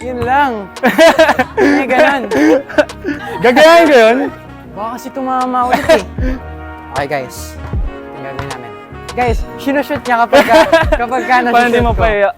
Yun lang. May ganun. Gagayahin ko yun? Baka kasi tumama ulit eh. Okay guys, yung gagawin namin. Guys, sinushoot niya kapag Paano nasushoot hindi ko. mapaya?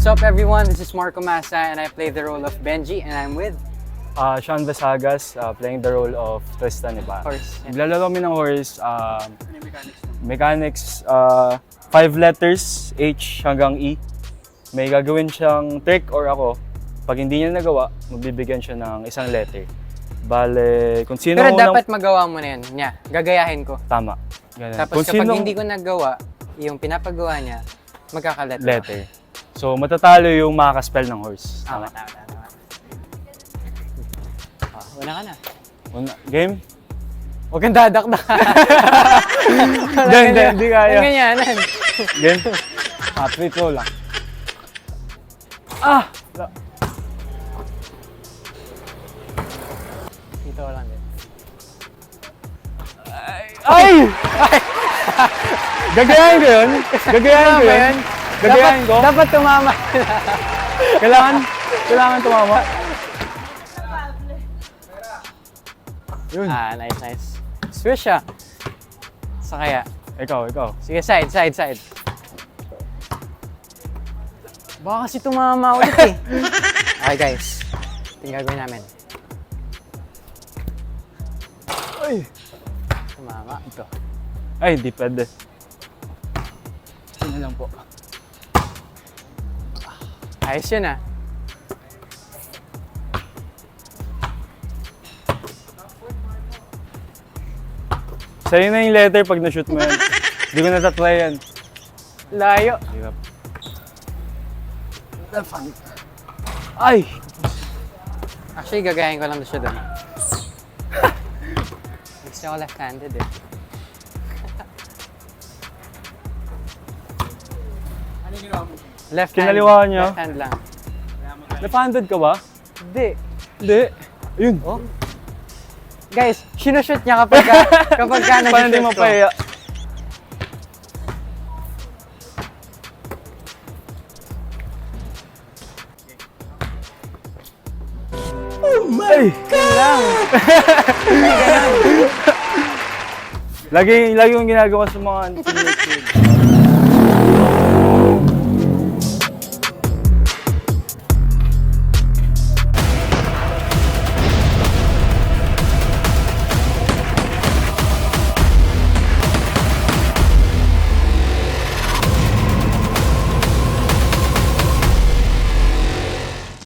What's up everyone, this is Marco Massa and I play the role of Benji and I'm with, Sean Vesagas, playing the role of Tristan Ibarra. of course, Naglalaro kami ng horse, mechanics, 5 letters, H hanggang E. May gagawin siyang trick or ako. Pag hindi niya nagawa, magbibigyan siya ng isang letter. Bale, kung sino pero unang... dapat magawa mo na yun. Niya, gagayahin ko. Tama. Ganun. Tapos Kung kapag sinong hindi ko nagawa, yung pinapagawa niya, magkakalet. letter. So, matatalo yung makakaspell ng horse. Tama. Una ka na. Game? Huwag kang dadakdak. Hindi kaya. Ang ganyanan. Game? Free throw lang. Dito lang din. Ay! Gagayahin ko yun? Gagayahin ko yun? Gagayahin ko? Dapat tumama. Kailangan tumama. Yun. Nice. Swish siya. Sa kaya. Ikaw. Sige, side. Baka kasi tumama ulit eh. Okay guys, ito yung gagawin namin. Ay! Tumama. Ito. Ay, di pwede. Yun na lang po. Ayos yun ah. Sa'yo na yung letter pag na-shoot mo yan. Hindi ko natatry yan. Layo. Hirap. Ay! Actually, gagayahin ko lang siya doon. Kasi ako left-handed eh. Left hand. Kinaliwa niya? Left hand lang. Left-handed ka ba? Hindi. Hindi. Ayun. Oh. Guys, sinushoot niya kapag Paano hindi nasushoot ko. mapaya? Oh my! Yun lang. Lagi kong ginagawa sa mga teammates ko.